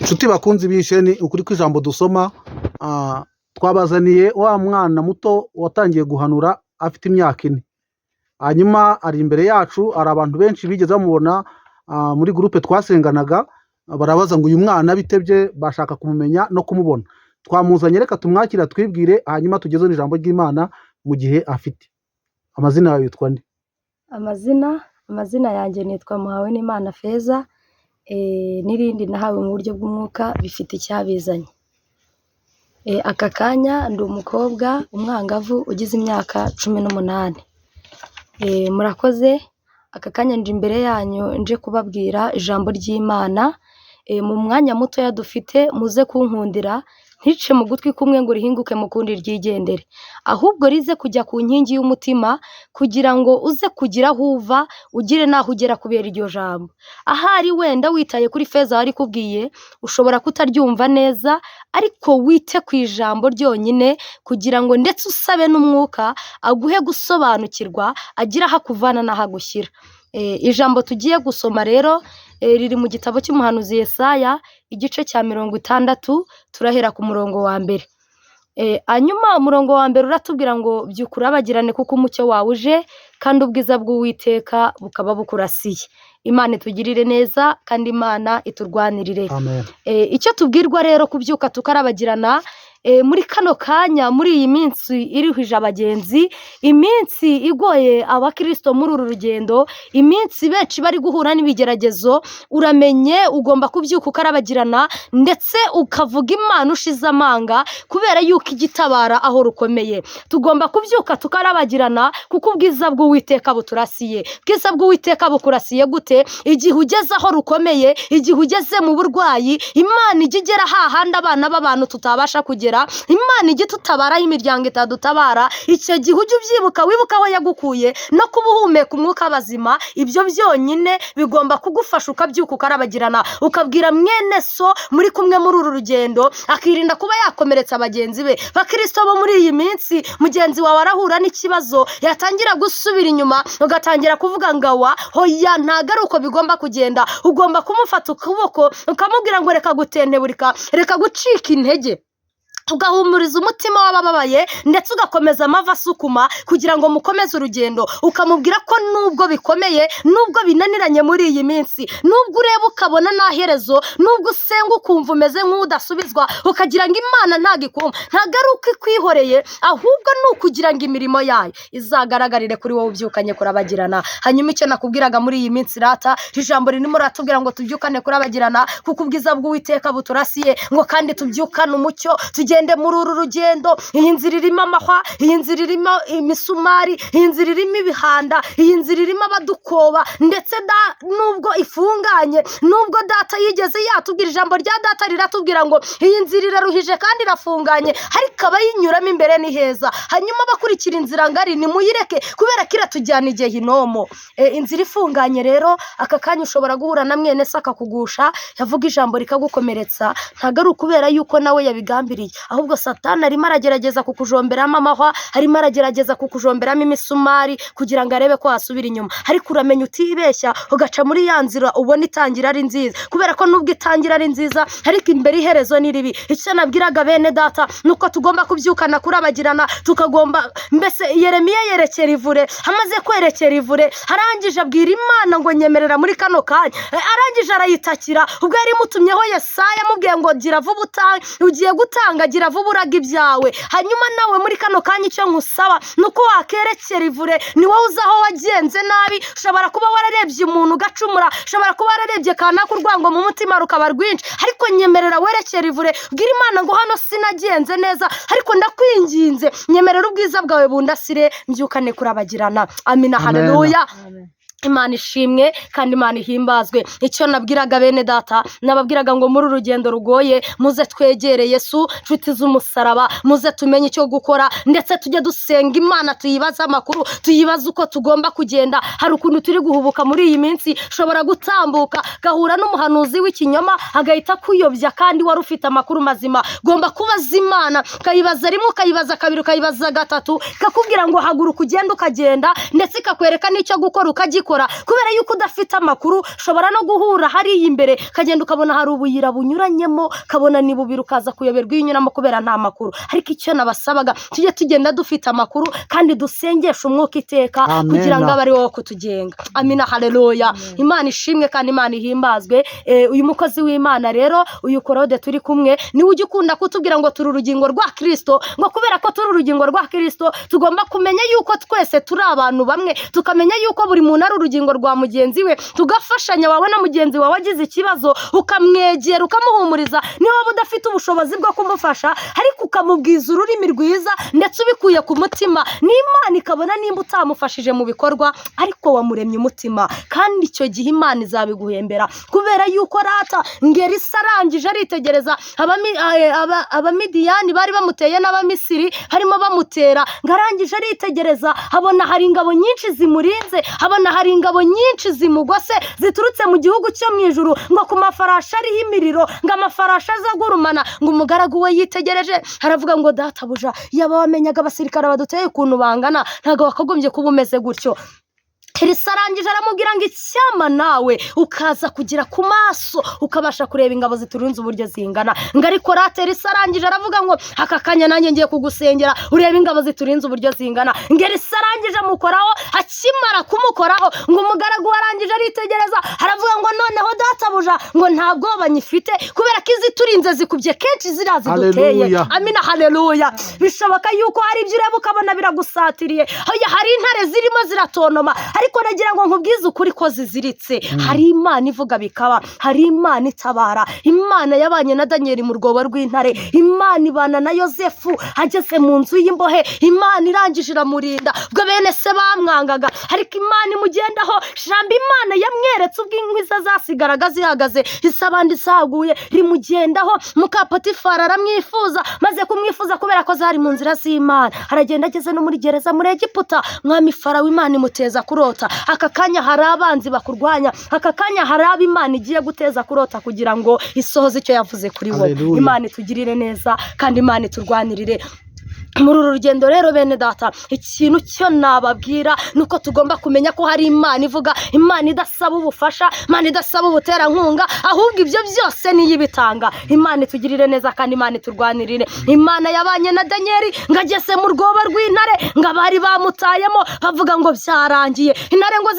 Nshuti bakunzi b'isheni ukuri kw'ijambo dusoma twabazaniye wa mwana muto watangiye guhanura afite imyaka 4 hanyuma ari imbere yacu ari abantu benshi bigeze bamubona muri groupe twasenganaga barabaza ngo uyu mwana bitebye bashaka kumumenya no kumubona twamuzanye reka tumwakira twibwire hanyuma tugeze n'ijambo ry'Imana mu gihe afite amazina yawe yitwa nde amazina yanjye nitwa Muhawe n'Imana Feza n'irindi nahawe mu buryo bw'umwuka bifite icyabizanye aka kanya ndi umukobwa umwangavu ugize imyaka 18 murakoze aka kanya nje imbere yanyu nje kubabwira ijambo ry'Imana mu mwanya muto yadufite muze kunkundira ntice mu gutwi kumwe ngo rihinguke mu kundi ryigendere ahubwo rize kujya ku nkingi y'umutima kugira ngo uze kugira huva ugire naho ugera kubera iryo jambo ahari wenda witaye kuri Feza wari kubwiye ushobora kutaryumva neza ariko wite ku ijambo ryonyine kugira ngo ndetse usabe n'umwuka aguhe gusobanukirwa agira hakuvana n'ahagushyira ijambo tugiye gusoma rero riri mu gitabo cy'umuhanuzi Yesaya igice cya 60 turahera ku murongo wa mbere anyuma umurongo wa mbere uratubwira ngo byukurabagirane kuko umucyo wawe uje kandi ubwiza bw'Uwiteka bukaba bukurasiye Imana itugirire neza kandi Imana iturwanirire Amen. Icyo tubwirwa rero kubyuka tukarabagirana muri kano kanya muri iyi minsi irihije abagenzi iminsi igoye abakristo muri uru rugendo iminsi benshi bari guhura n'ibigeragezo uramenye ugomba kubyuka ukarabagirana ndetse ukavuga Imana ushize amanga kubera yuko igitabara aho rukomeye tugomba kubyuka tukarabagirana kuko ubwiza bw'Uwiteka buturasiye bwiza bw'Uwiteka bukurasiye gute igihe ugeze aho rukomeye igihe ugeze mu burwayi Imana igigera hahandi abana b'abantu tutabasha kugera Imana igitutabara imiryango itadutabara icyo gihe ujye ubyibuka wibuka aho yagukuye no kubuhumeka umwuka bazima ibyo byonyine bigomba kugufasha ukabyuka ukarabagirana ukabwira mwene so muri kumwe muri uru rugendo akirinda kuba yakomeretsa abagenzi be bakristo bo muri iyi minsi mugenzi wawe arahura n'ikibazo yatangira gusubira inyuma ugatangira kuvuga ngawa hoya ntagaruko bigomba kugenda ugomba kumufata ukuboko ukamubwira ngo reka gutenteburika reka gucika intege ugahumuriza umutima w'abababaye ndetse ugakomeza amava asukuma kugira ngo mukomeze urugendo ukamubwira ko nubwo bikomeye nubwo binaniranye muri iyi minsi nubwo ureba ukabona naherezo nubwo usenga ukumva umeze nk'udasubizwa ukagira ngo Imana ntagikumva ntagaruka ikwihoreye ahubwo nukugira ngo imirimo yayo izagaragarire kuri wowe ubyukanye kurabagirana hanyuma icyo nakubwiraga muri iyi minsi rata ijambo rinimo ratubwira ngo tubyukane kurabagirana kuko ubwiza bw'Uwiteka buturasiye ngo kandi tubyukane umucyo tugende muri uru rugendo iyi nzira irimo amahwa iyi nzira irimo imisumari iyi nzira irimo ibihanda iyi nzira irimo abadukoba ndetse nubwo ifunganye nubwo data yigeze yatubwira ijambo rya data riratubwira ngo iyi nzira iraruhije kandi irafunganye ariko abayinyuramo imbere ni heza hanyuma bakurikira inzira ngari ni muyireke kubera ko iratujyana igihe hinomo inzira ifunganye rero aka kanya ushobora guhura na mwene se akakugusha yavuga ijambo rikagukomeretsa ntago ari ukubera yuko nawe yabigambiriye ahubwo Satani arimo aragerageza kukujomberamo amahwa arimo aragerageza kukujomberamo imisumari kugira ngo arebe ko wasubira inyuma ariko uramenya utibeshya ugaca muri ya nzira ubona itangira ari nziza kubera ko nubwo itangira ari nziza ariko imbere iherezo ni ribi icyo nabwiraga bene data nuko tugomba kubyukana kurabagirana tukagomba mbese Yeremiya yerekera ivure amaze kwerekera ivure arangije abwira Imana ngo nyemerera muri kano kanya arangije arayitakira ubwo yari mutumyeho Yesaya amubwiye ngo gira vuba ugiye gutanga gira vuba uraga ibyawe hanyuma nawe muri kano kanya icyo nkusaba nuko wakerekera ivure ni wowe uzaho wagenze nabi ushobora kuba wararebye umuntu ugacumura ushobora kuba wararebye kanaka urwango mu mutima rukaba rwinshi ariko nyemerera werekera ivure bwira Imana ngo hano sinagenze neza ariko ndakwinginze nyemerera ubwiza bwawe bundasire mbyukane kurabagirana amina haleluya Imana ishimwe kandi Imana ihimbazwe icyo nabwiraga bene data nababwiraga ngo muri urugendo rugoye muze twegere Yesu nshuti z'umusaraba muze tumenye icyo gukora ndetse tujye dusenga Imana tuyibaza amakuru tuyibaza uko tugomba kugenda hari ukuntu turi guhubuka muri iyi minsi ushobora gutambuka gahura n'umuhanuzi w'ikinyoma agahita kuyobya kandi wari ufite amakuru mazima gomba kubaza Imana kayibaza rimwe kayibaza kabiri kayibaza gatatu kakubwira ngo haguruka ugenda ukagenda ndetse kakwereka n'icyo gukora ukagikora kubikora kubera yuko udafite amakuru. Ushobora no guhura hariya imbere kagenda ukabona hari ubuyira bunyuranyemo, kabona ni bubiri ukaza kuyoberwa iyo unyuramo kubera nta makuru. Ariko icyo nabasabaga tujye tugenda dufite amakuru kandi dusengesha umwuka iteka kugira ngo abe ari wowe kutugenga. Amina, haleluya. Imana ishimwe kandi Imana ihimbazwe. Uyu mukozi w'Imana rero, uyu Claude turi kumwe, niwe ujya ukunda kutubwira ngo turi urugingo rwa Kristo, ngo kubera ko turi urugingo rwa Kristo tugomba kumenya yuko twese turi abantu bamwe, tukamenya yuko buri muntu ari urugingo rwa mugenzi we, tugafashanya. Wabona mugenzi wawe agize ikibazo ukamwegera ukamuhumuriza, niba waba udafite ubushobozi bwo kumufasha ariko ukamubwiza ururimi rwiza ndetse ubikuye ku mutima, n'Imana ikabona nimba utamufashije mu bikorwa ariko wamuremye umutima, kandi icyo gihe Imana izabiguhembera. Kubera yuko rata ngeri sarangije aritegereza abamidiyani bari bamuteye n'abamisiri harimo bamutera, ngarangije aritegereza abona hari ingabo nyinshi zimurinze, abona hari ingabo nyinshi zimugose ziturutse mu gihugu cyo mu ijuru, ngo ku mafarashi ariho imiriro, ngo amafarashi azagurumana. Ngo umugaragu we yitegereje aravuga ngo databuja, yaba wamenyaga abasirikare baduteye ukuntu bangana ntabwo wakagombye kuba umeze gutyo. Elisa arangije aramubwira ngo icyama nawe ukaza kugira ku maso ukabasha kureba ingabo ziturunze uburyo zingana. Ngo ariko rata Elisa arangije aravuga ngo aka kanya nanjye ngiye kugusengera urebe ingabo ziturinze uburyo zingana. Ngo Elisa arangije amukoraho, akimara kumukoraho ngo umugaragu warangije aritegereza aravuga ngo noneho databuja ngo nta bwoba nyifite kubera ko iziturinze zikubye kenshi ziriya ziduteye. Amina, haleluya. Bishoboka yuko hari ibyo ureba ukabona biragusatiriye, hari intare zirimo ziratonoma, ariko nagira ngo nkubwize ukuri ko ziziritse. Hari Imana ivuga bikaba, hari Imana itabara. Imana yabanye na Daniel mu rwobo rw'intare, Imana ibana na Yosefu ageze mu nzu y'imbohe, Imana irangije iramurinda ubwo bene se bamwangaga, ariko Imana imugendaho. Jambo Imana yamweretse ubwo inkwi ze zasigaraga zihagaze isabandi zaguye, rimugendaho. Muka Potifari aramwifuza, maze kumwifuza kubera ko zari mu nzira z'Imana, aragenda ageze no muri gereza muri Egiputa. Mwami Farawo Imana imuteza kurota. Aka kanya hari abanzi bakurwanya, aka kanya hari abo Imana igiye guteza kurota kugira ngo isohoze icyo yavuze kuri wowe. Imana itugirire neza kandi Imana iturwanirire muri uru rugendo. Rero bene data, ikintu cyo nababwira nuko tugomba kumenya ko hari Imana ivuga, Imana idasaba ubufasha, Imana idasaba ubuterankunga, ahubwo ibyo byose niyo ibitanga. Imana itugirire neza kandi Imana iturwanirire. Imana yabanye na Daniel ngo ageze mu rwobo rw'intare, ngo abari bamutayemo bavuga ngo byarangiye. Intare ngo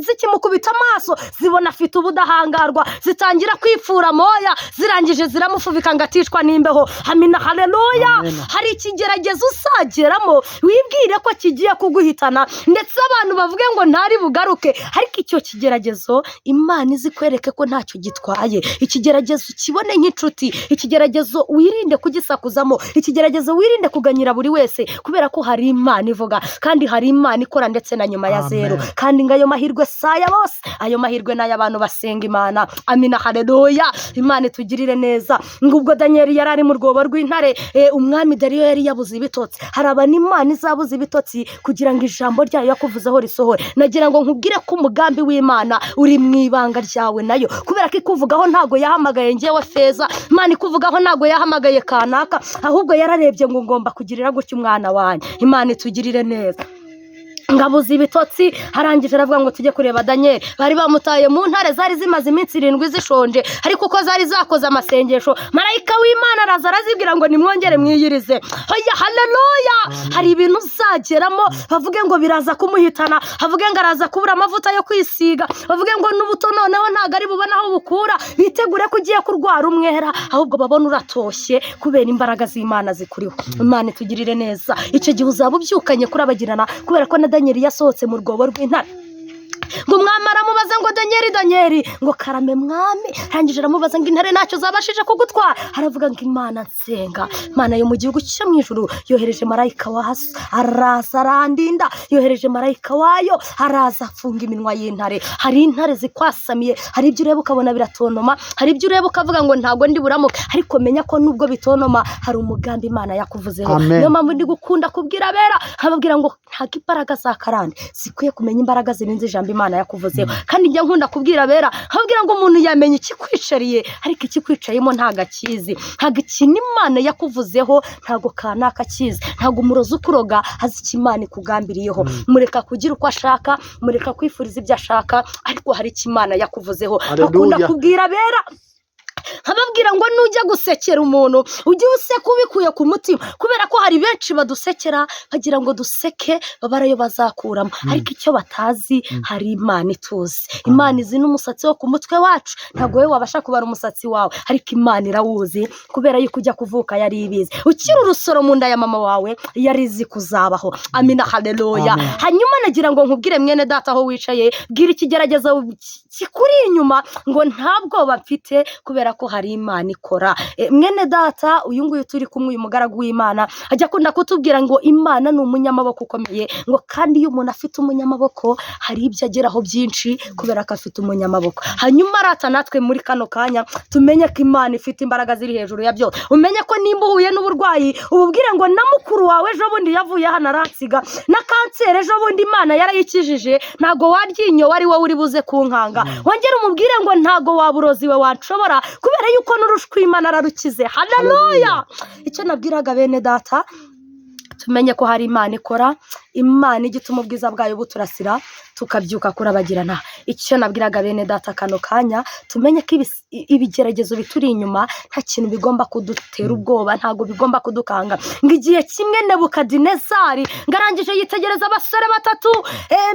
zikimukubita amaso zibona afite ubudahangarwa, zitangira kwipfura moya, zirangije ziramufubika ngo aticwa n'imbeho. Amina, haleluya. Hari ikigeragezo usageramo wibwire ko kigiye kuguhitana, ndetse abantu bavuge ngo ntari bugaruke, ariko icyo kigeragezo Imana izi kwereke ko ntacyo gitwaye. Ikigeragezo kibone nk'inshuti, ikigeragezo wirinde kugisakuzamo, ikigeragezo wirinde kuganyira buri wese, kubera ko hari Imana ivuga kandi hari Imana ikora ndetse na nyuma ya zero. Kandi ngayo mahirwe saya bose, ayo mahirwe n'ay'abantu basenga Imana. Amina, haleluya. Imana itugirire neza. Ngubwo Daniel yari ari mu rwobo rw'intare, umwami Dariyo yari yabuze ibitotsi. Hari abantu Imana izabuze ibitotsi kugira ngo ijambo ryayo yakuvuzeho risohore. Nagira ngo nkubwire ko umugambi w'Imana uri mu ibanga ryawe nayo, kubera ko ikuvugaho ntago yahamagaye ngewe Feza, Imana ikuvugaho ntago yahamagaye kanaka, ahubwo yararebye ngo ngomba kugirira gutya umwana wanjye. Imana itugirire neza. Ngabuze ibitotsi, harangije aravuga ngo tujye kureba Daniel. Bari bamutaye mu ntare zari zimaze iminsi 7 zishonje, ariko uko zari zakoze amasengesho, marayika w'Imana araza arazibwira ngo nimwongere mwiyirize. Oya, haleluya. Hari ibintu uzageramo bavuge ngo biraza kumuhitana, bavuge ngo araza kubura amavuta yo kwisiga, bavuge ngo n'ubuto noneho ntago ari bubona aho bukura, bitegure ko ugiye kurwara umwera, ahubwo babona uratoshye kubera imbaraga z'Imana zikuriho. Imana itugirire neza. Icyo gihe uzaba ubyukanye kurabagirana, kubera ko na Daniel yasohotse mu rwobo rw'intare. ngo umwami aramubaza ngo Daniel ngo karame mwami. Arangije aramubaza ngo intare ntacyo zabashije kugutwara. Aravuga ngo Imana nsenga, Imana yo mu gihugu cyo mu ijuru yohereje marayika wazo araza arandinda, yohereje marayika wayo araza afunga iminwa y'intare. Hari intare zikwasamiye, hari ibyo ureba ukabona biratonoma, hari ibyo ureba ukavuga ngo ntago ndi buramuke, ariko menya ko nubwo bitonoma hari umugambi Imana yakuvuzeho. Niyo mpamvu ndi gukunda kubwira abera, nkababwira ngo ntago imbaraga za karande zikwiye kumenya imbaraga zirinze ijambo Imana yakuvuzeho. Kandi njya nkunda kubwira abera nkabwira ngo umuntu yamenye ikikwicariye ariko ikikwicayemo ntago akizi, ntago ikintu Imana yakuvuzeho ntago kanaka akizi, ntago umurozi ukuroga azi icyo Imana ikugambiriyeho. Mureka kugira uko ashaka, mureka kwifuriza ibyo ashaka, ariko hari icyo Imana yakuvuzeho. Bakunda kubwira abera nkababwira ngo nujya gusekera umuntu ujye useka ubikuye ku mutima, kubera ko hari benshi badusekera bagira ngo duseke babarayo bazakuramo, ariko icyo batazi hari Imana ituzi. Imana izi n'umusatsi wo ku mutwe wacu, ntabwo wowe wabasha kubara umusatsi wawe, ariko Imana irawuzi kubera yuko ujya kuvuka yari ibizi. Ukiri urusoro mu nda ya mama wawe yari izi kuzabaho. Amina, haleluya. Hanyuma nagira ngo nkubwire mwene data aho wicaye, bwira ikigeragezo kikuri inyuma ngo nta bwoba mfite kubera ko hari Imana ikora. Mwene data uyu nguyu turi kumwe, uyu mugaragu w'Imana ajya akunda kutubwira ngo Imana ni umunyamaboko ukomeye, ngo kandi iyo umuntu afite umunyamaboko hari ibyo ageraho byinshi kubera ko afite umunyamaboko. Hanyuma rata natwe muri kano kanya tumenye ko Imana ifite imbaraga ziri hejuru ya byose. Umenye ko nimba uhuye n'uburwayi ububwire ngo na mukuru wawe ejo bundi yavuye hano aransiga, na kanseri ejo bundi Imana yarayikijije, ntago waryinyo wari wowe uri buze kunkanga. Wongere umubwire ngo ntago waburozi we wanshobora kubera yuko n'urushwi Imana ararukize. Haleluya. Icyo nabwiraga bene data, tumenye ko hari Imana ikora, Imana igituma ubwiza bwayo buturasira tukabyuka kurabagirana. Icyo nabwiraga bene data kano kanya, tumenye ko ibigeragezo bituri inyuma nta kintu bigomba kudutera ubwoba, ntago bigomba kudukanga. Ngo igihe kimwe Nebukadinezari ngarangije yitegereza abasore batatu,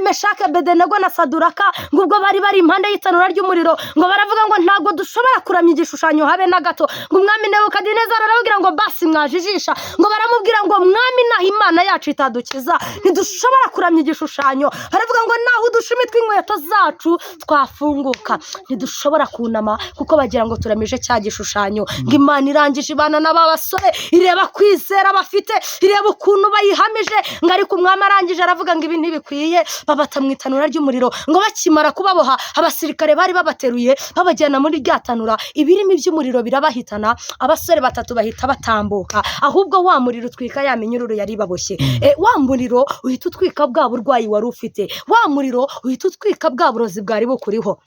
Meshake, Abedenego na Saduraka, ngo ubwo bari impande y'itanura ry'umuriro, ngo baravuga ngo ntago dushobora kuramya igishushanyo habe na gato. Ngo umwami Nebukadinezari arababwira ngo basi mwajijisha, ngo baramubwira ngo mwami naho Imana yacu itadukiza ntidushobora kuramya igishushanyo. Baravuga ngo naho udushumi tw'inkweto zacu twafunguka ntidushobora kunama kuko bagira ngo turamije cya gishushanyo. Ngo Imana irangije ibana n'aba basore, ireba kwizera bafite, ireba ukuntu bayihamije, ngo ariko umwami arangije aravuga ngo ibi ntibikwiye, babata mu itanura ry'umuriro. Ngo bakimara kubaboha abasirikare bari babateruye babajyana muri rya tanura, ibirimi by'umuriro birabahitana, abasore batatu bahita batambuka, ahubwo wa muriro utwika ya minyururu yari baboshye. Wa muriro uhita utwika bwa burwayi wari ufite, wa muriro uhita utwika bwa burozi bwari bukuriho,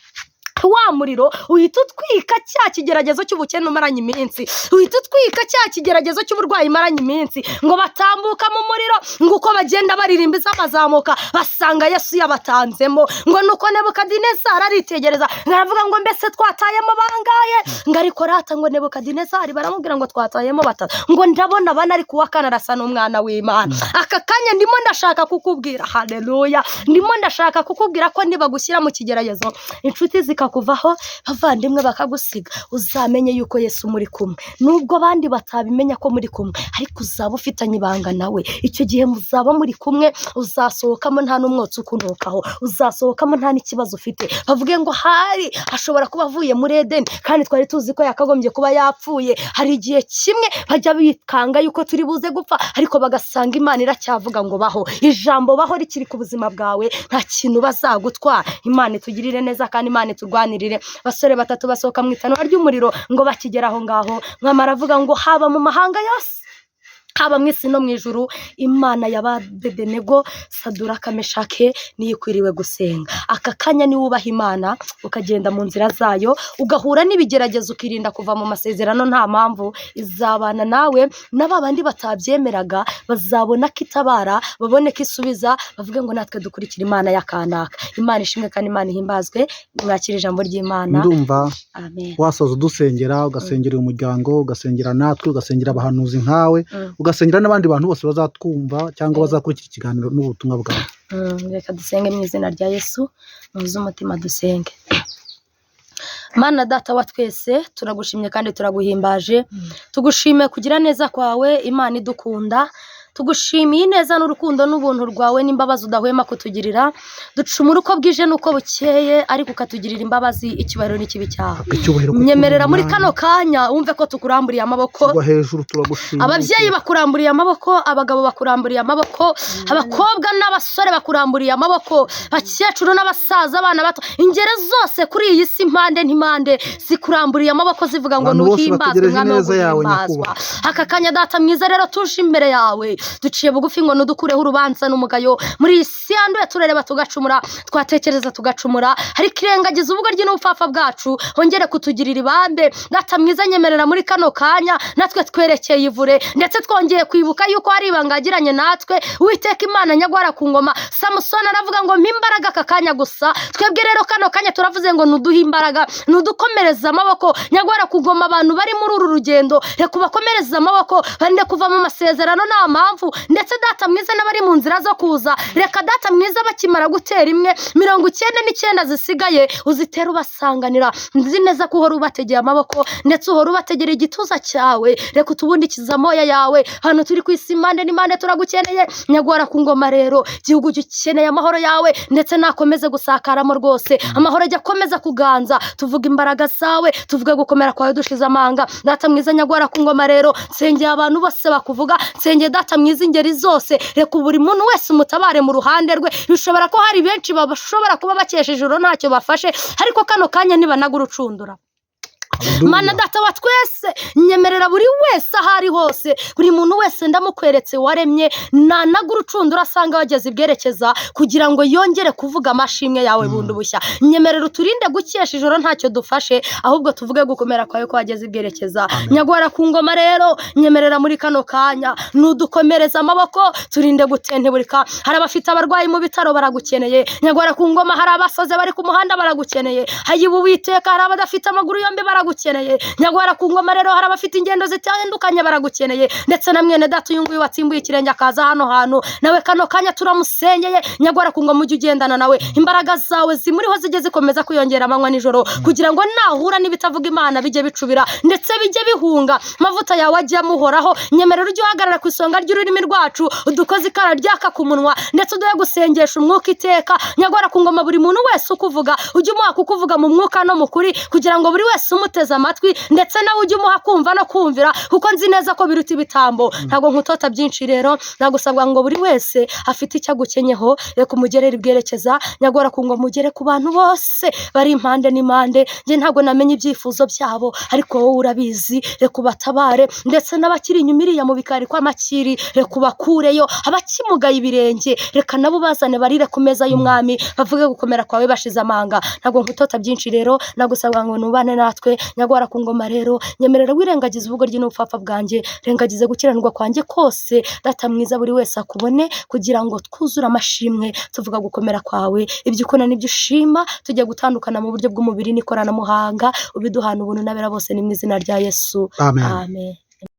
wa muriro uhita utwika cya kigeragezo cy'ubukene umaranye iminsi, uhita utwika cya kigeragezo cy'uburwayi umaranye iminsi. Ngo batambuka mu muriro, ngo uko bagenda baririmba izabazamuka basanga Yesu yabatanzemo. Ngo nuko Nebukadinezari aritegereza, aravuga ngo mbese twatayemo bangaye? Ngo ariko rata ngo Nebukadinezari baramubwira ngo twatayemo batatu. Ngo ndabona bana ariko uwa kane arasa n'umwana w'Imana. Aka kanya ndimo ndashaka kukubwira, haleluya, ndimo ndashaka kukubwira ko nibagushyira mu kigeragezo inshuti kuvaho bavandimwe bakagusiga, uzamenye yuko Yesu muri kumwe. Nubwo bandi batabimenya ko muri kumwe, ariko uzaba ufitanye ibanga nawe. Icyo gihe muzaba muri kumwe, uzasohokamo nta n'umwotsi ukunukaho, uzasohokamo nta n'ikibazo ufite. Bavuge ngo hari ashobora kuba avuye muri Edeni kandi twari tuzi ko yakagombye kuba yapfuye. Hari igihe kimwe bajya bikanga yuko turi buze gupfa, ariko bagasanga Imana iracyavuga ngo baho. Ijambo baho rikiri ku buzima bwawe, nta kintu bazagutwara. Imana itugirire neza kandi Imana turwanirire. Basore batatu basohoka mu itanura ry'umuriro, ngo bakigera aho ngaho mwamara avuga ngo haba mu mahanga yose, haba mu isi no mu ijuru, Imana yaba Abedenego, Saduraka, Meshake niyo ikwiriwe gusenga. Aka kanya ni wubaha Imana ukagenda mu nzira zayo, ugahura n'ibigeragezo ukirinda kuva mu masezerano, nta mpamvu izabana nawe. N'abandi batabyemeraga bazabona ko itabara, babone ko isubiza, bavuge ngo natwe dukurikira Imana y'akanaka. Imana ishimwe kandi Imana ihimbazwe. Mwakira ijambo ry'Imana. Ndumva amen. Wasoza udusengera, ugasengera umuryango, ugasengera natwe, ugasengera abahanuzi nkawe, ugasengera n'abandi bantu bose bazatwumva cyangwa bazakurikira ikiganiro n'ubutumwa bwawe. Reka dusenge mu izina rya Yesu, muze umutima dusenge. Mana data wa twese, turagushimye kandi turaguhimbaje. Tugushime kugira neza kwawe, Imana idukunda. Tugushimiye neza n'urukundo n'ubuntu rwawe n'imbabazi udahwema kutugirira. Ducumura uko bwije nuko bukeye, ariko ukatugirira imbabazi, icyubahiro n'ikibi cyawe. Nyemerera muri kano kanya wumve ko tukuramburiye amaboko. Ababyeyi bakuramburiye amaboko, abagabo bakuramburiye amaboko, abakobwa n'abasore bakuramburiye amaboko, bakecuru n'abasaza, abana bato, ingere zose kuri iyi si impande n'impande zikuramburiye amaboko zivuga ngo nuhimbazwe Mwami wo guhimbazwa. Aka kanya data mwiza rero tuje imbere yawe, duciye bugufi ngo nudukureho urubanza n'umugayo muri iyi si yanduye turareba tugacumura twatekereza tugacumura ariko irengagiza ubugoryi n'ubupfapfa bwacu hongere kutugirira ibambe data mwiza nyemerera muri kano kanya natwe twerekeye ivure ndetse twongeye kwibuka yuko hari ibangagiranye natwe Uwiteka Imana nyagwara ku ngoma Samusoni aravuga ngo mpa imbaraga aka kanya gusa twebwe rero kano kanya turavuze ngo nuduhe imbaraga nudukomereza amaboko nyagwara ku ngoma abantu bari muri uru rugendo reka ubakomereza amaboko barinde kuva mu masezerano nta mpamvu ndetse data mwiza n'abari mu nzira zo kuza reka data mwiza bakimara gutera imwe 99 zisigaye uzitera ubasanganira nzi neza ko uhora ubategeye amaboko ndetse uhora ubategera igituza cyawe reka utubundikiza amoya yawe hano turi ku isi impande n'impande turagukeneye nyagwara ku ngoma rero igihugu gikeneye amahoro yawe ndetse nakomeze gusakaramo rwose amahoro ajya akomeza kuganza tuvuga imbaraga zawe tuvuge gukomera kwawe dushize amanga data mwiza nyagwara ku ngoma rero nsengeye abantu bose bakuvuga nsengeye data mwiza ingeri zose reka buri muntu wese umutabare mu ruhande rwe bishobora ko hari benshi bashobora kuba bakesha ijoro ntacyo bafashe ariko kano kanya ntibanagurucundura Mana data wa twese nyemerera buri wese ahari hose buri muntu wese ndamukweretse waremye nanagurucundura asanga wageze ibwerekeza kugira ngo yongere kuvuga amashimwe yawe bundi bushya nyemerera uturinde gukesha ijoro ntacyo dufashe ahubwo tuvuge gukomera kwawe ko wageze ibwerekeza nyagwara ku ngoma rero nyemerera muri kano kanya nudukomereza amaboko turinde gutenteburika hari abafite abarwayi mu bitaro baragukeneye nyagwara ku ngoma hari abasaze bari ku muhanda baragukeneye hayibu Uwiteka hari abadafite amaguru yombi baragukeneye nyagwara ku ngoma rero hari abafite ingendo zitandukanye baragukeneye ndetse na mwene data uyu nguyu watsimbuye ikirenge akaza hano hantu nawe kano kanya turamusengeye nyagwara ku ngoma ujye ugendana nawe imbaraga zawe zimuriho zijye zikomeza kwiyongera amanywa nijoro kugira ngo nahura n'ibitavuga Imana bijye bicubira ndetse bijye bihunga amavuta yawe ajye amuhoraho nyemerera ujye uhagarara ku isonga ry'ururimi rwacu udukoze ikara ryaka ku munwa ndetse uduhe gusengesha umwuka iteka nyagwara ku ngoma buri muntu wese ukuvuga ujye umuha kukuvuga mu mwuka no mu kuri kugira ngo buri wese umuteze amatwi ndetse nawe ujye umuha kumva no kumvira kuko nzi neza ko biruta ibitambo ntabwo nkutota byinshi rero nagusabwa ngo buri wese afite icyo agukenyeho reka umugerere ibwerekeza nyagwara ku ngoma ugere ku bantu bose bari impande n'impande njye ntabwo namenye ibyifuzo byabo ariko wowe urabizi reka ubatabare ndetse n'abakiri inyuma iriya mu bikari kw'amakiri reka ubakureyo abakimugaye ibirenge reka nabo bazane barire ku meza y'umwami bavuge gukomera kwawe bashize amanga ntabwo nkutota byinshi rero nagusabwa ngo nubane natwe nyagwara ku ngoma rero nyemerera wirengagiza ubugoryi n'ubupfapfa bwanjye rengagize gukiranirwa kwanjye kose data mwiza buri wese akubone kugira ngo twuzure amashimwe tuvuga gukomera kwawe ibyo ukora n'ibyo ushima tujye gutandukana mu buryo bw'umubiri n'ikoranamuhanga ubiduhana ubuntu n'abera bose ni mu izina rya Yesu Amen. Amen.